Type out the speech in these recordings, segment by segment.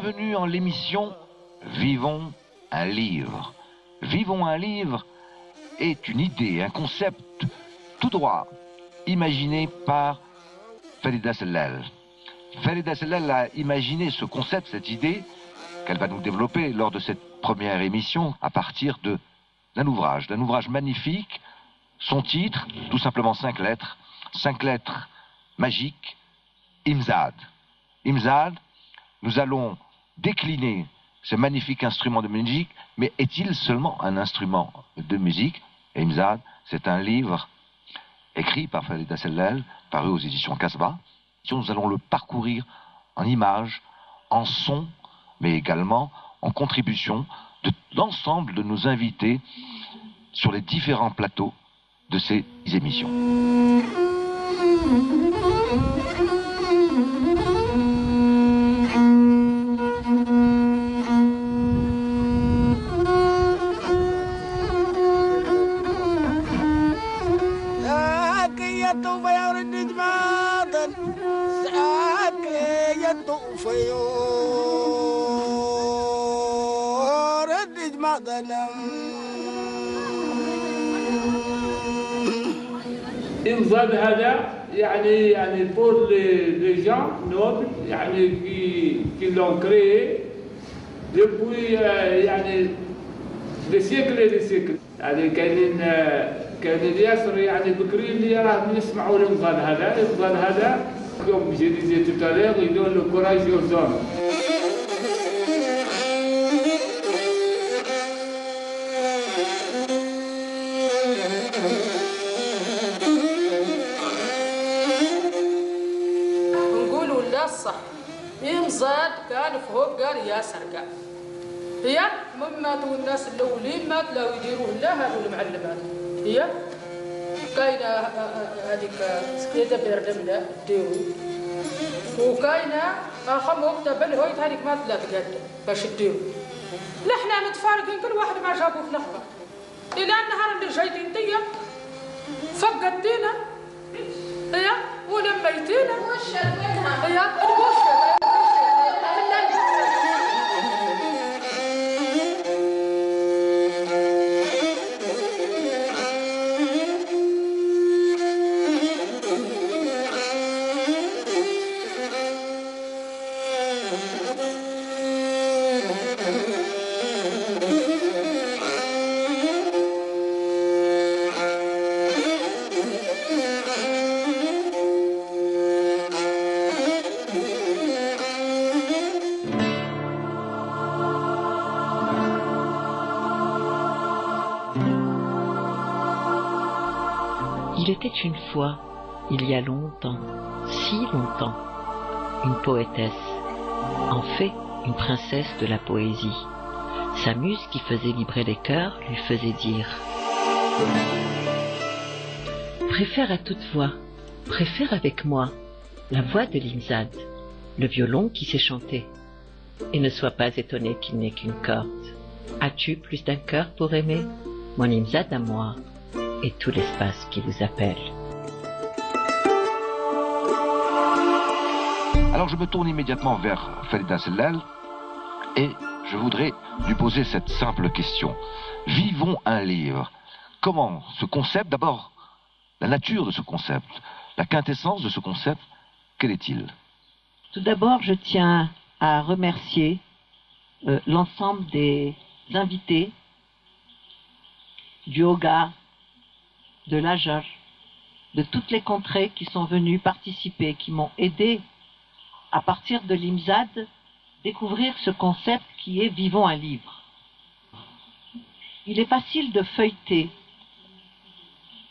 Bienvenue en l'émission Vivons un livre. Vivons un livre est une idée, un concept tout droit, imaginé par Farida Sellal. Farida Sellal a imaginé ce concept, cette idée, qu'elle va nous développer lors de cette première émission à partir d'un ouvrage magnifique. Son titre, tout simplement 5 lettres magiques, Imzad. Imzad, nous allons décliner ce magnifique instrument de musique, mais est-il seulement un instrument de musique? Imzad, c'est un livre écrit par Farida Sellal, paru aux éditions Casbah. Nous allons le parcourir en images, en sons, mais également en contribution de l'ensemble de nos invités sur les différents plateaux de ces émissions. إمزاد هذا يعني pour les gens nobles qui l'ont créé depuis يعني des siècles et des siècles. يعني كاينين ياسر يعني بكري اللي راهم يسمعوا الإمزاد هذا. الإمزاد هذا comme je disais tout à l'heure, il donne le courage aux hommes. إمزاد كان فوق قال يا سرقة هي ماتوا الناس الأولين ما تلاقوا يديروه لا هذو المعلمات هي كاينة هذيك سكيتة بردمنا ديرو وكاينة أخم وقتها بالهويت هذيك ما تلاقي قد باش ديرو لا احنا متفارقين كل واحد ما شافوا في لحظة إلى النهار اللي جايين ديا فقدتينا هي ولميتينا هي الوشة Il était une fois, il y a longtemps, si longtemps, une poétesse, en fait une princesse de la poésie. Sa muse qui faisait vibrer les cœurs lui faisait dire « Préfère à toute voix, préfère avec moi la voix de l'Imzad, le violon qui sait chanter, et ne sois pas étonné qu'il n'ait qu'une corde. As-tu plus d'un cœur pour aimer, mon Imzad à moi ?» et tout l'espace qui vous appelle. Alors je me tourne immédiatement vers Farida Sellal et je voudrais lui poser cette simple question. Vivons un livre. Comment ce concept, d'abord, la nature de ce concept, la quintessence de ce concept, quel est-il? Tout d'abord, je tiens à remercier l'ensemble des invités du Hogar, de l'Ajar, de toutes les contrées qui sont venues participer, qui m'ont aidé à partir de l'Imzad, découvrir ce concept qui est Vivons un livre. Il est facile de feuilleter,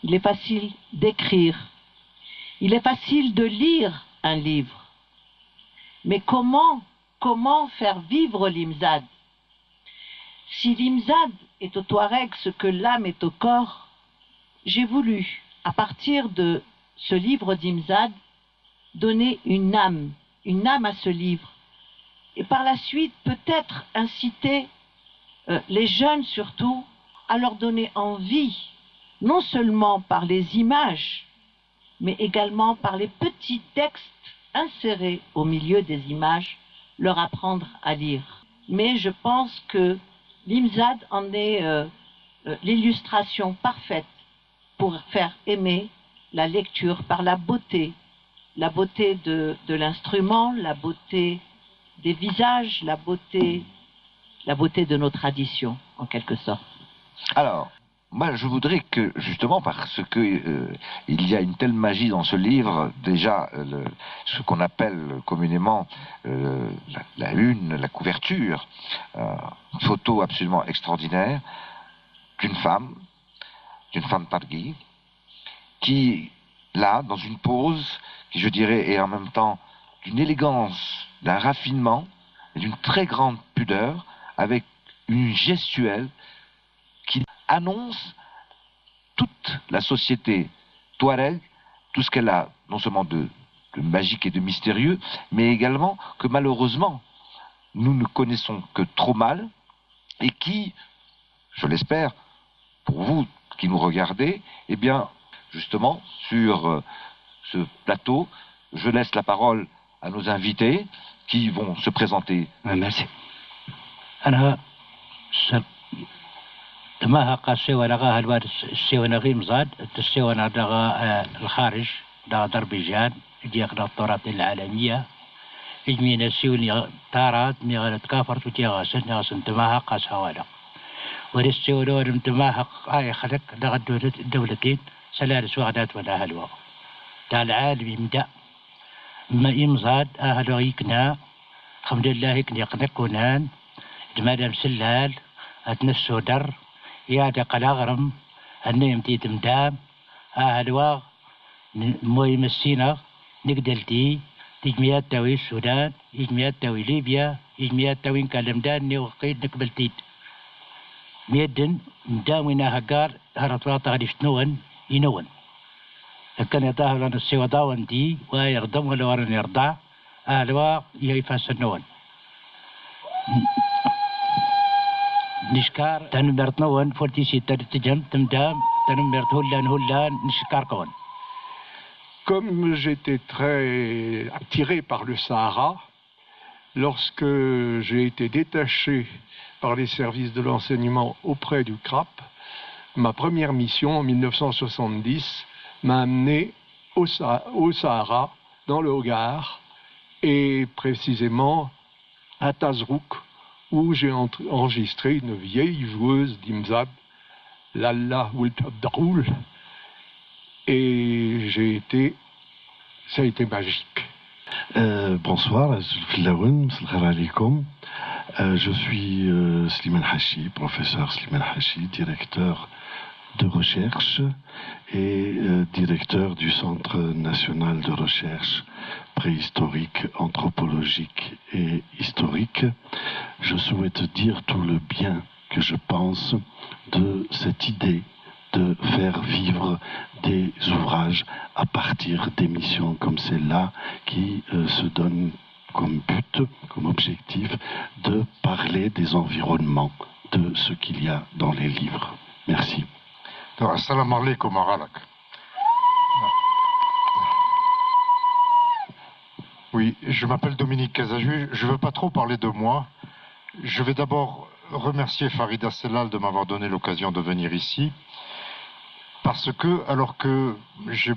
il est facile d'écrire, il est facile de lire un livre. Mais comment faire vivre l'Imzad? Si l'Imzad est au Touareg ce que l'âme est au corps, j'ai voulu, à partir de ce livre d'Imzad, donner une âme à ce livre. Et par la suite, peut-être inciter les jeunes surtout à leur donner envie, non seulement par les images, mais également par les petits textes insérés au milieu des images, leur apprendre à lire. Mais je pense que l'Imzad en est l'illustration parfaite pour faire aimer la lecture par la beauté de l'instrument, la beauté des visages, la beauté de nos traditions, en quelque sorte. Alors, moi, je voudrais que, justement, parce que il y a une telle magie dans ce livre, déjà, ce qu'on appelle communément la une, la couverture, une photo absolument extraordinaire d'une femme Targhi, qui, là, dans une pose, qui, je dirais, est en même temps d'une élégance, d'un raffinement, et d'une très grande pudeur, avec une gestuelle qui annonce toute la société touareg, tout ce qu'elle a, non seulement de magique et de mystérieux, mais également que malheureusement, nous ne connaissons que trop mal, et qui, je l'espère, pour vous qui nous regardez, eh bien, justement, sur ce plateau, je laisse la parole à nos invités qui vont se présenter. Merci. تماهق السوى لغاها الواد السوى نغيم زاد السوى لغا الخارج لغا أذربيجان ديقنا التراث العالمية إجمينا السوى تارات ميغانا تكافرت وتيغاسن نغاسن تماهق أسهوالا ورسوى لورم تماهق خلق لغا الدولتين سلالس وغدات ولا هلوى تاع العالم يمدأ ما يمزاد أهلو يكنا الحمد لله يكنا كونان جمال سلال أتنسو در يا دقل أغرم النيم تيت مدام أهلواغ موي مسينا نقدلتي تجميات تاوي السودان تجميات تاوي ليبيا تجميات تاوي نكلمدان نوقيد نقبلتيت ميدن مداوينا هقار هرطواطا غريشتنون ينون كان يطاهر لنا السوا داون دي ويردم ولا ورن يرضع أهلواغ يفاسنون نشكار تنمرت نون فورتيسي ترتجم تمدام تنمرت هلان نشكار كون. Comme j'étais très attiré par le Sahara, lorsque j'ai été détaché par les services de l'enseignement auprès du CRAP, ma première mission en 1970 m'a amené au Sahara, dans le Hogar, et précisément à Tazrouk, où j'ai enregistré une vieille joueuse d'Imzad, Lalla Ould Abdaroul, et ça a été magique. Bonsoir, je suis Slimane Hachi, professeur Slimane Hachi, directeur de recherche et directeur du Centre national de recherche préhistorique, anthropologique et historique. Je souhaite dire tout le bien que je pense de cette idée de faire vivre des ouvrages à partir d'émissions comme celle-là qui se donnent comme but, comme objectif de parler des environnements, de ce qu'il y a dans les livres. Merci. Assalamu alaikum warahmatullahi. Oui, je m'appelle Dominique Casaju, je ne veux pas trop parler de moi. Je vais d'abord remercier Farida Sellal de m'avoir donné l'occasion de venir ici. Parce que, alors que j'ai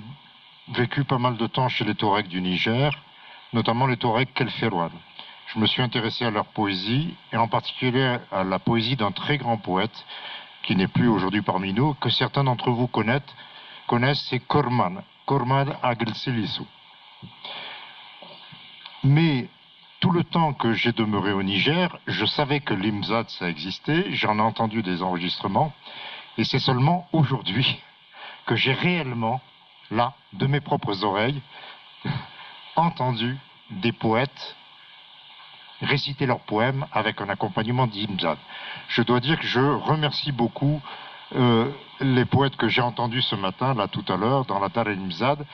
vécu pas mal de temps chez les Touaregs du Niger, notamment les Touaregs Kelferouane, je me suis intéressé à leur poésie, et en particulier à la poésie d'un très grand poète, qui n'est plus aujourd'hui parmi nous, que certains d'entre vous connaissent, c'est Korman Agel Selisu. Mais tout le temps que j'ai demeuré au Niger, je savais que l'Imzad ça existait, j'en ai entendu des enregistrements, et c'est seulement aujourd'hui que j'ai réellement, là, de mes propres oreilles, entendu des poètes réciter leurs poèmes avec un accompagnement d'Imzad. Je dois dire que je remercie beaucoup les poètes que j'ai entendus ce matin, là tout à l'heure, dans la Dar el-Imzad,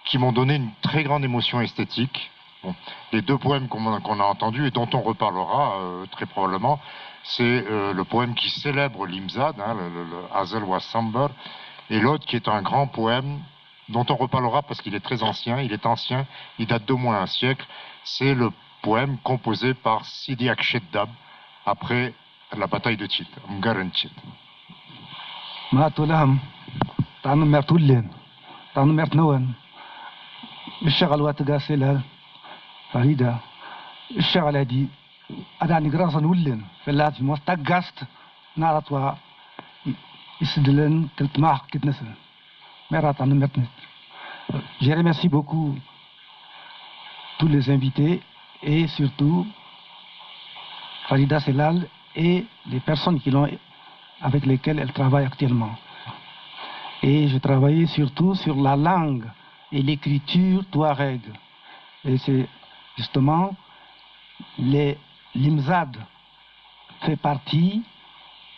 qui m'ont donné une très grande émotion esthétique. Bon, les deux poèmes qu'on a entendus et dont on reparlera très probablement, c'est le poème qui célèbre l'Imzad, hein, le Hazel wa Sambar, et l'autre qui est un grand poème dont on reparlera parce qu'il est très ancien, il date d'au moins un siècle, c'est le poème composé par Sidi Aksheddab après la bataille de Tchit, Mgaran Tchit. ماتولهم تانو مرتولين تانو مرتنوان الشغل واتقاسلها فريدة الشغل هدي أداني قراصا نولين في اللات مستقاست نارتوا يسدلن تلتماح كتنسل مرات تانو مرتنت. Je remercie beaucoup tous les invités et surtout Farida Sellal et les personnes avec lesquelles elle travaille actuellement. Et je travaillais surtout sur la langue et l'écriture touareg. Et c'est justement l'imzad fait partie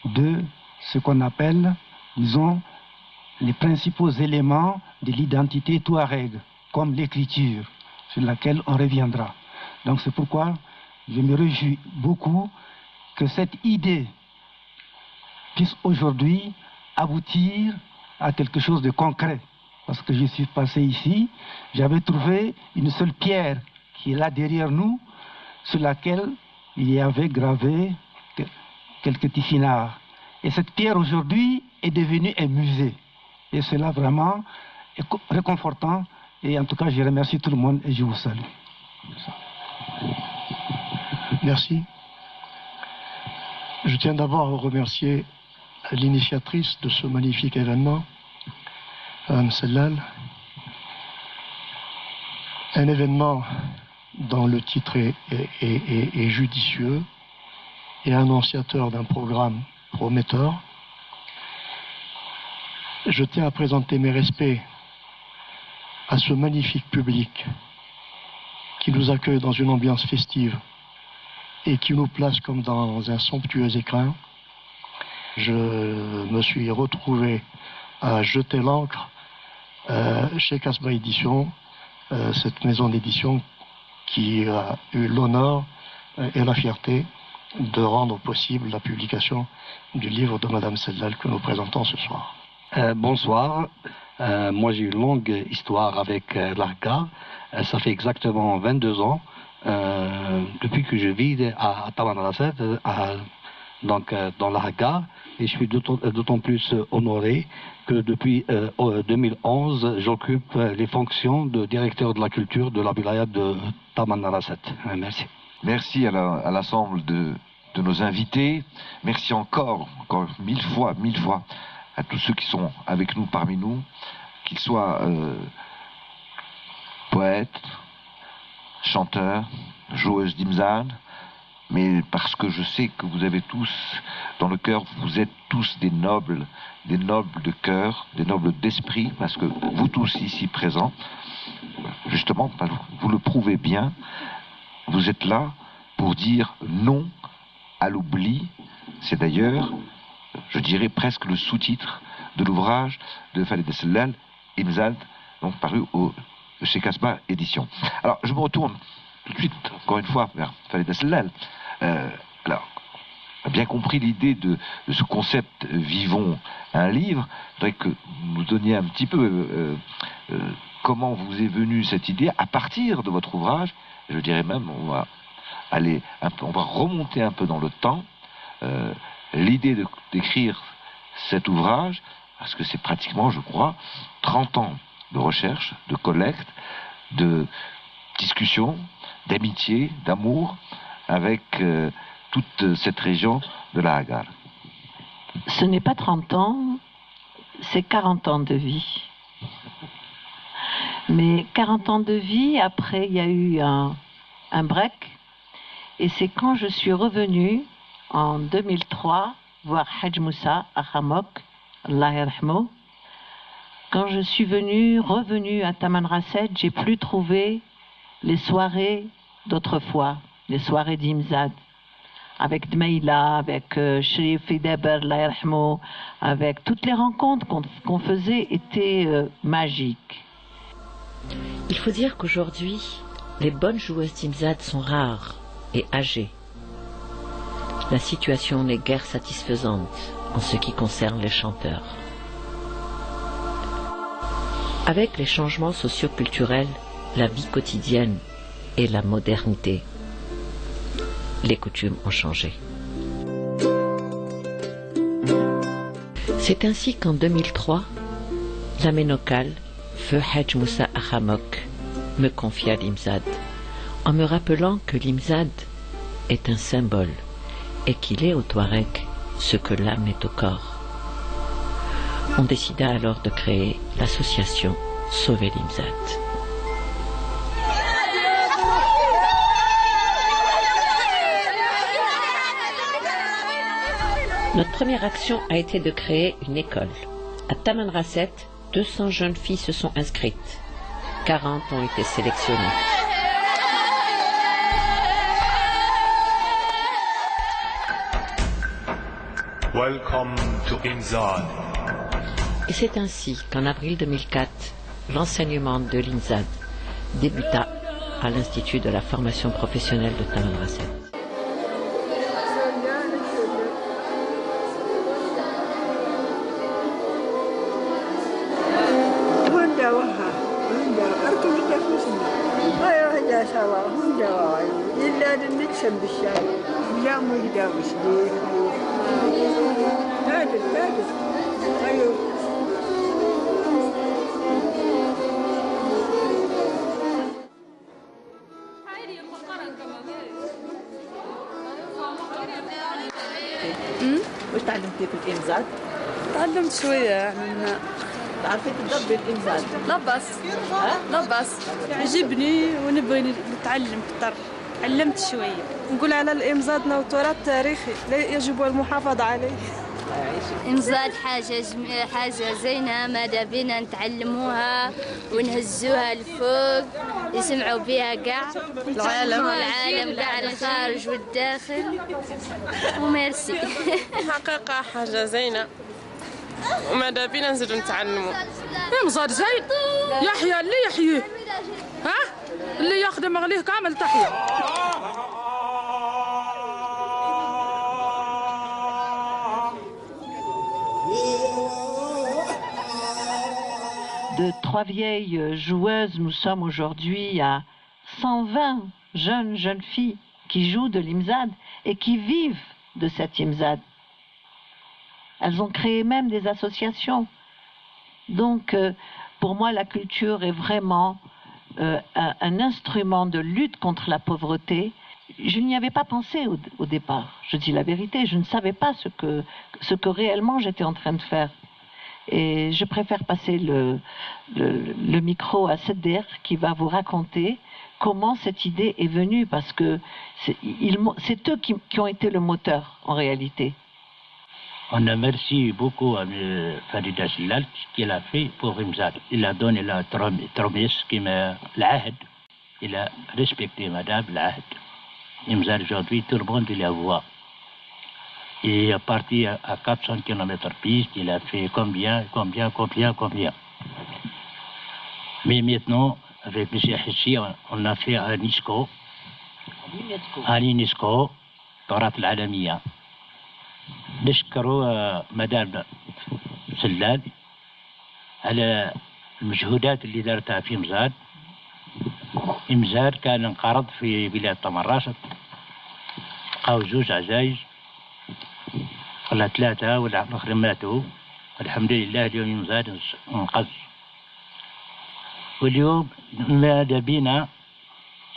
de ce qu'on appelle, disons, les principaux éléments de l'identité touareg, comme l'écriture, sur laquelle on reviendra. Donc c'est pourquoi je me réjouis beaucoup que cette idée puisse aujourd'hui aboutir à quelque chose de concret. Parce que je suis passé ici, j'avais trouvé une seule pierre qui est là derrière nous, sur laquelle il y avait gravé quelques tissinards. Et cette pierre aujourd'hui est devenue un musée. Et cela vraiment est réconfortant. Et en tout cas, je remercie tout le monde et je vous salue. Merci. Je tiens d'abord à remercier l'initiatrice de ce magnifique événement, Mme Sellal. Un événement dont le titre est judicieux et annonciateur d'un programme prometteur. Je tiens à présenter mes respects à ce magnifique public qui nous accueille dans une ambiance festive et qui nous place comme dans un somptueux écrin. Je me suis retrouvé à jeter l'encre chez Casbah Édition, cette maison d'édition qui a eu l'honneur et la fierté de rendre possible la publication du livre de Madame Sellal que nous présentons ce soir. Bonsoir. Moi j'ai une longue histoire avec l'Arga. Ça fait exactement 22 ans depuis que je vis à Tamanrasset, donc dans l'Arga, et je suis d'autant plus honoré que depuis 2011 j'occupe les fonctions de directeur de la culture de la wilaya de Tamanrasset. Merci. Merci à l'ensemble de nos invités. Merci encore mille fois à tous ceux qui sont avec nous, parmi nous, qu'ils soient poètes, chanteurs, joueuses d'imzad, mais parce que je sais que vous avez tous, dans le cœur, vous êtes tous des nobles de cœur, des nobles d'esprit, parce que vous tous ici présents, justement, vous le prouvez bien, vous êtes là pour dire non à l'oubli. C'est d'ailleurs, je dirais presque le sous-titre de l'ouvrage de Farida Sellal, Imzad, donc paru chez Casbah Édition. Alors, je me retourne tout de suite, encore une fois, vers Farida Sellal. Alors, on a bien compris l'idée de ce concept « Vivons un livre ». Je voudrais que vous nous donniez un petit peu comment vous est venue cette idée à partir de votre ouvrage. Je dirais même, on va remonter un peu dans le temps. L'idée d'écrire cet ouvrage, parce que c'est pratiquement, je crois, 30 ans de recherche, de collecte, de discussion, d'amitié, d'amour avec toute cette région de la Hagar. Ce n'est pas 30 ans, c'est 40 ans de vie. Mais 40 ans de vie, après il y a eu un break, et c'est quand je suis revenue en 2003 voir Haj Moussa à Hamok, Allah yarhamou. Quand je suis revenue à Tamanrasset, j'ai plus trouvé les soirées d'autrefois, les soirées d'Imzad, avec Dmeila, avec Sherif Fidaber, Allah yarhamou, avec toutes les rencontres qu'on faisait étaient magiques. Il faut dire qu'aujourd'hui, les bonnes joueuses d'Imzad sont rares et âgées. La situation n'est guère satisfaisante en ce qui concerne les chanteurs. Avec les changements socio-culturels, la vie quotidienne et la modernité, les coutumes ont changé. C'est ainsi qu'en 2003, la Ménocale, Feu Hadj Moussa Ahamok, me confia l'Imzad, en me rappelant que l'Imzad est un symbole et qu'il est au Touareg ce que l'âme est au corps. On décida alors de créer l'association Sauver l'Imzad. Notre première action a été de créer une école. À Taman Rasset, 200 jeunes filles se sont inscrites. 40 ont été sélectionnées. Welcome to Imzad. Et c'est ainsi qu'en avril 2004, l'enseignement de l'Imzad débuta à l'Institut de la formation professionnelle de Taman Rasset. وش تعلمتي في الإمزاد؟ تعلمت شوية يعني تعرفي تضربي الإمزاد؟ لا بس لا بس يعجبني ونبغي نتعلم أكثر. علمت شوية. نقول على الإمزاد تراث تاريخي يجب المحافظة عليه. إمزاد حاجة زينة ماذا بينا نتعلموها ونهزوها لفوق يسمعوا بها كاع العالم كاع الخارج والداخل وميرسي. حقيقة حاجة زينة وماذا بينا نزيدوا نتعلموا. إمزاد زين يحيى اللي يحييه ها اللي يخدم عليه كامل تحية. De trois vieilles joueuses, nous sommes aujourd'hui à 120 jeunes filles qui jouent de l'Imzad et qui vivent de cette Imzad. Elles ont créé même des associations. Donc, pour moi, la culture est vraiment un instrument de lutte contre la pauvreté. Je n'y avais pas pensé au départ. Je dis la vérité, je ne savais pas ce que réellement j'étais en train de faire. Et je préfère passer le micro à Seder qui va vous raconter comment cette idée est venue, parce que c'est eux qui ont été le moteur en réalité. On a merci beaucoup à Farida Sellal, ce qu'il a fait pour Imzad. Il a donné la promesse qui m'a l'ahd. Il a respecté madame l'ahd. Imzad aujourd'hui, tout le monde la voit. Il est parti à 400 km piste, il a fait combien. Mais maintenant, avec M. Hessi, on a fait un UNESCO, Torat al-Alamiya. نشكر مدام سلال على المجهودات اللي دارتها في إمزاد. إمزاد كان انقرض في بلاد طمراسة، بقاو زوج عزايز ولا ثلاثة ولا الآخرين ماتوا، والحمد لله اليوم إمزاد انقذ. واليوم ماذا بينا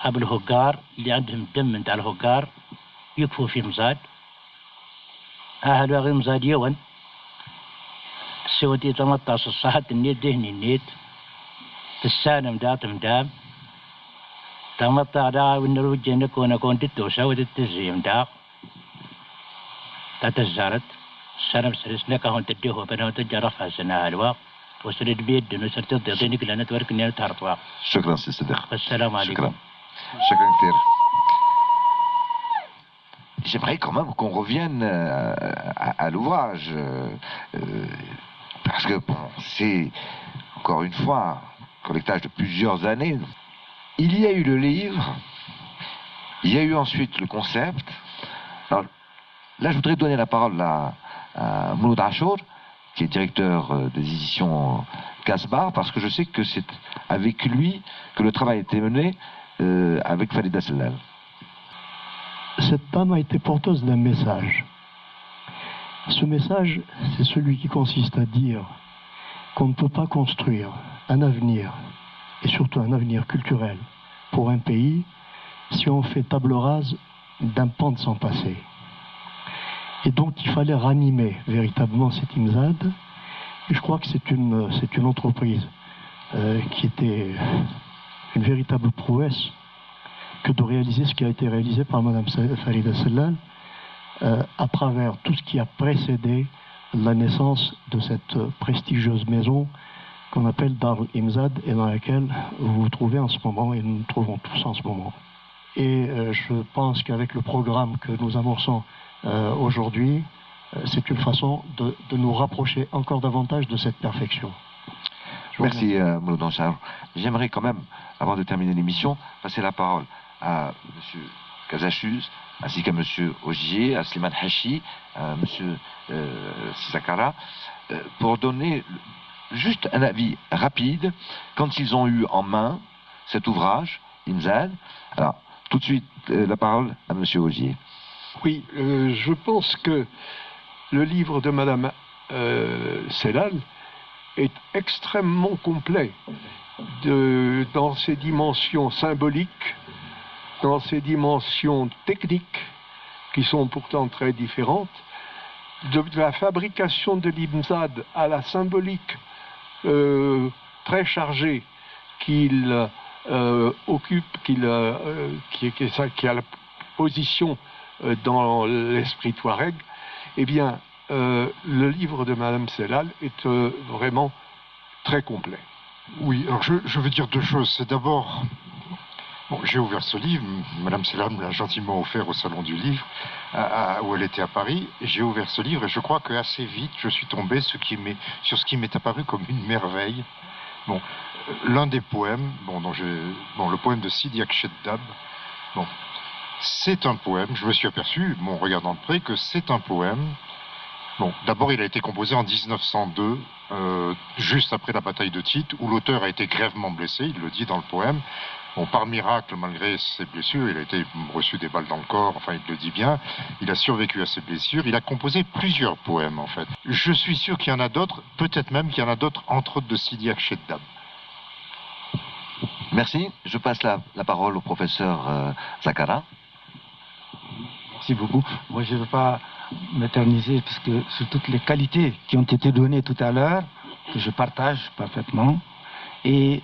أبو الهجار اللي عندهم الدم نتاع الهجار يكفوا في إمزاد. أهل غيم زاد يوان سوتي 18 صحة النيت دهني النيت السانة مدات مدام تمطع دا ونروج نكون تتوسا وتتزي مداق تتزارت السنة مسرس نكا هون تديه بنا وتجرفها سنة الواق وسرد بيد نسرت تضينك لأن تورك نيل تعرف. شكرا سي صديق. السلام عليكم. شكرا كثير. J'aimerais quand même qu'on revienne à l'ouvrage, parce que bon, c'est encore une fois un collectage de plusieurs années. Il y a eu le livre, il y a eu ensuite le concept. Alors, là, je voudrais donner la parole à Mouloud Achour, qui est directeur des éditions Casbah, parce que je sais que c'est avec lui que le travail a été mené avec Farida Sellal. cette dame a été porteuse d'un message. Ce message, c'est celui qui consiste à dire qu'on ne peut pas construire un avenir, et surtout un avenir culturel, pour un pays, si on fait table rase d'un pan de son passé. Et donc il fallait ranimer véritablement cette IMSAD, et je crois que c'est une entreprise qui était une véritable prouesse que de réaliser ce qui a été réalisé par Mme Farida Sellal à travers tout ce qui a précédé la naissance de cette prestigieuse maison qu'on appelle Dar al-Imzad et dans laquelle vous vous trouvez en ce moment et nous nous trouvons tous en ce moment. Et je pense qu'avec le programme que nous amorçons aujourd'hui, c'est une façon de nous rapprocher encore davantage de cette perfection. Merci Mouloud Anchar. J'aimerais quand même, avant de terminer l'émission, passer la parole à M. Kazachus, ainsi qu'à M. Ogier, à Slimane Hachi, à M. Sakara, pour donner juste un avis rapide quand ils ont eu en main cet ouvrage, IMSAD. Alors, tout de suite, la parole à M. Ogier. Oui, je pense que le livre de Mme Sellal est extrêmement complet dans ses dimensions symboliques, dans ses dimensions techniques, qui sont pourtant très différentes, de la fabrication de l'IMSAD à la symbolique très chargée qu'il occupe, qui a la position dans l'esprit touareg, eh bien, le livre de Mme Sellal est vraiment très complet. Oui, alors je veux dire deux choses. C'est d'abord, bon, j'ai ouvert ce livre, Mme Sellal me l'a gentiment offert au Salon du Livre, où elle était à Paris. J'ai ouvert ce livre et je crois qu'assez vite, je suis tombé sur ce qui m'est apparu comme une merveille. Bon, l'un des poèmes, le poème de Sidi Akcheddab, bon, c'est un poème, je me suis aperçu, en regardant de près, que c'est un poème. Bon, d'abord, il a été composé en 1902, juste après la bataille de Tit, où l'auteur a été grièvement blessé, il le dit dans le poème. Bon, par miracle, malgré ses blessures, il a été reçu des balles dans le corps, enfin, il le dit bien, il a survécu à ses blessures, il a composé plusieurs poèmes, en fait. Je suis sûr qu'il y en a d'autres, peut-être même qu'il y en a d'autres, entre autres de Sidi Akcheddab. Merci. Je passe la parole au professeur Sakara. Merci beaucoup. Moi, je ne veux pas m'éterniser parce que sur toutes les qualités qui ont été données tout à l'heure, que je partage parfaitement. Et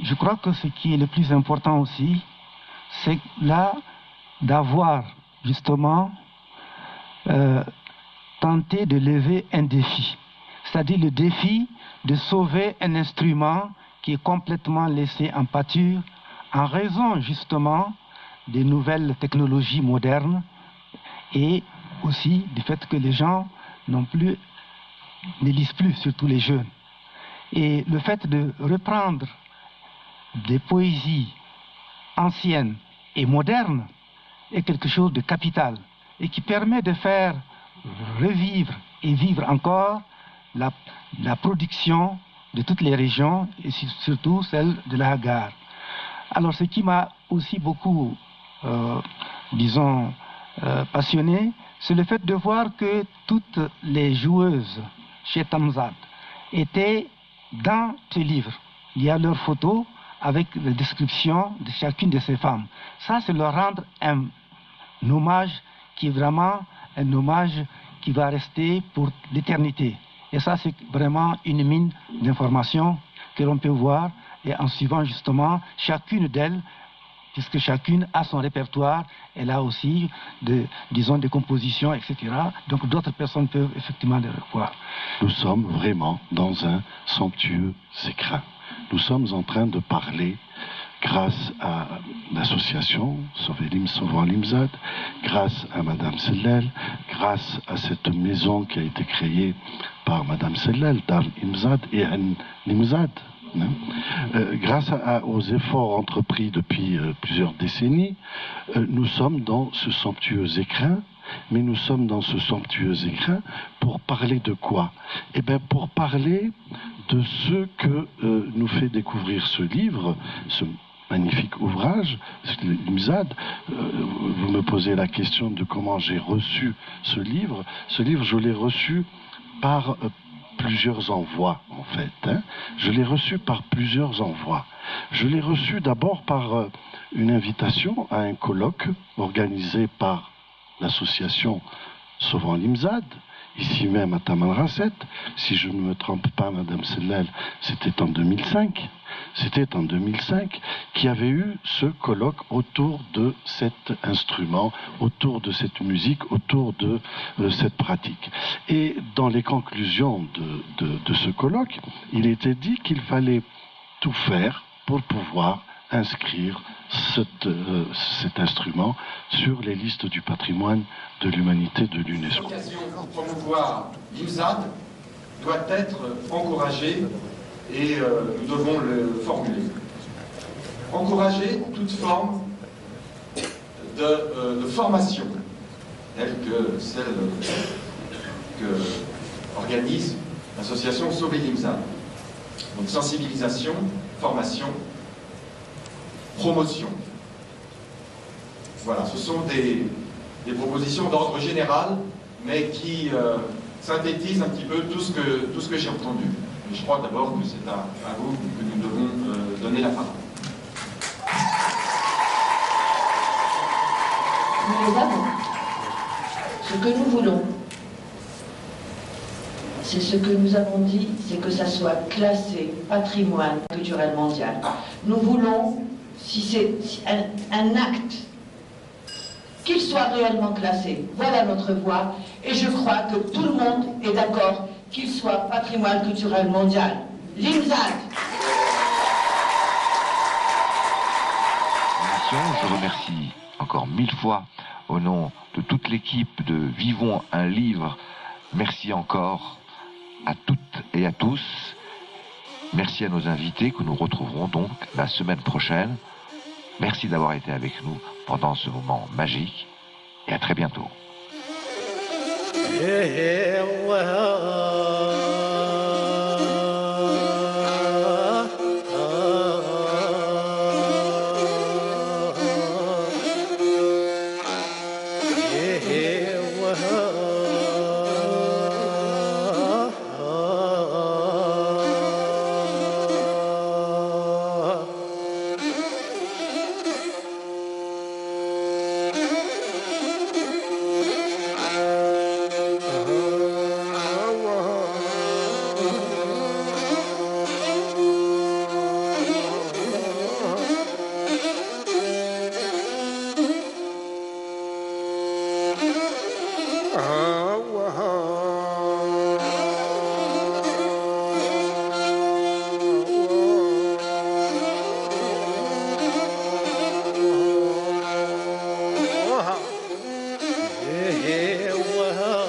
je crois que ce qui est le plus important aussi, c'est là d'avoir justement tenté de lever un défi. C'est-à-dire le défi de sauver un instrument qui est complètement laissé en pâture en raison justement des nouvelles technologies modernes et aussi du fait que les gens ne lisent plus, surtout les jeunes. Et le fait de reprendre des poésies anciennes et modernes est quelque chose de capital et qui permet de faire revivre et vivre encore la production de toutes les régions et surtout celle de la Hagar. Alors ce qui m'a aussi beaucoup passionné, c'est le fait de voir que toutes les joueuses chez Tamzad étaient dans ce livre. Il y a leurs photos avec la description de chacune de ces femmes. Ça, c'est leur rendre un hommage qui est vraiment un hommage qui va rester pour l'éternité. Et ça, c'est vraiment une mine d'informations que l'on peut voir et en suivant justement chacune d'elles, puisque chacune a son répertoire, elle a aussi, des compositions, etc. Donc d'autres personnes peuvent effectivement les revoir. Nous sommes vraiment dans un somptueux écrin. Nous sommes en train de parler, grâce à l'association Sauvons l'IMSAD, grâce à Mme Sellal, grâce à cette maison qui a été créée par Mme Sellal, Dar al-Imzad et l'IMSAD. Grâce aux efforts entrepris depuis plusieurs décennies, nous sommes dans ce somptueux écrin, mais nous sommes dans ce somptueux écrin pour parler de quoi? Eh bien, pour parler de ce que nous fait découvrir ce livre, ce magnifique ouvrage, l'Imzad. Vous me posez la question de comment j'ai reçu ce livre. Ce livre, je l'ai reçu par plusieurs envois, en fait. Je l'ai reçu par plusieurs envois. Je l'ai reçu d'abord par une invitation à un colloque organisé par l'association Sauvant l'Imzad, ici même à Tamanrasset. Si je ne me trompe pas, Madame Sellel, c'était en 2005. C'était en 2005 qu'il y avait eu ce colloque autour de cet instrument, autour de cette musique, autour de cette pratique. Et dans les conclusions de ce colloque, il était dit qu'il fallait tout faire pour pouvoir inscrire cet instrument sur les listes du patrimoine de l'humanité de l'UNESCO. L'occasion pour promouvoir l'Imzad doit être encouragée et nous devons le formuler. Encourager toute forme de formation, telle que celle que organise l'association Sauver l'Imzad. Donc sensibilisation, formation, promotion. Voilà, ce sont des propositions d'ordre général, mais qui synthétisent un petit peu tout ce que j'ai entendu. Et je crois d'abord que c'est à vous que nous devons donner la parole. Nous les avons. Ce que nous voulons, c'est ce que nous avons dit, c'est que ça soit classé patrimoine culturel mondial. Nous voulons, si c'est un acte, qu'il soit réellement classé. Voilà notre voie. Et je crois que tout le monde est d'accord qu'il soit patrimoine culturel mondial. L'Imzad. Je remercie encore 1000 fois au nom de toute l'équipe de Vivons un livre. Merci encore à toutes et à tous. Merci à nos invités que nous retrouverons donc la semaine prochaine. Merci d'avoir été avec nous pendant ce moment magique et à très bientôt.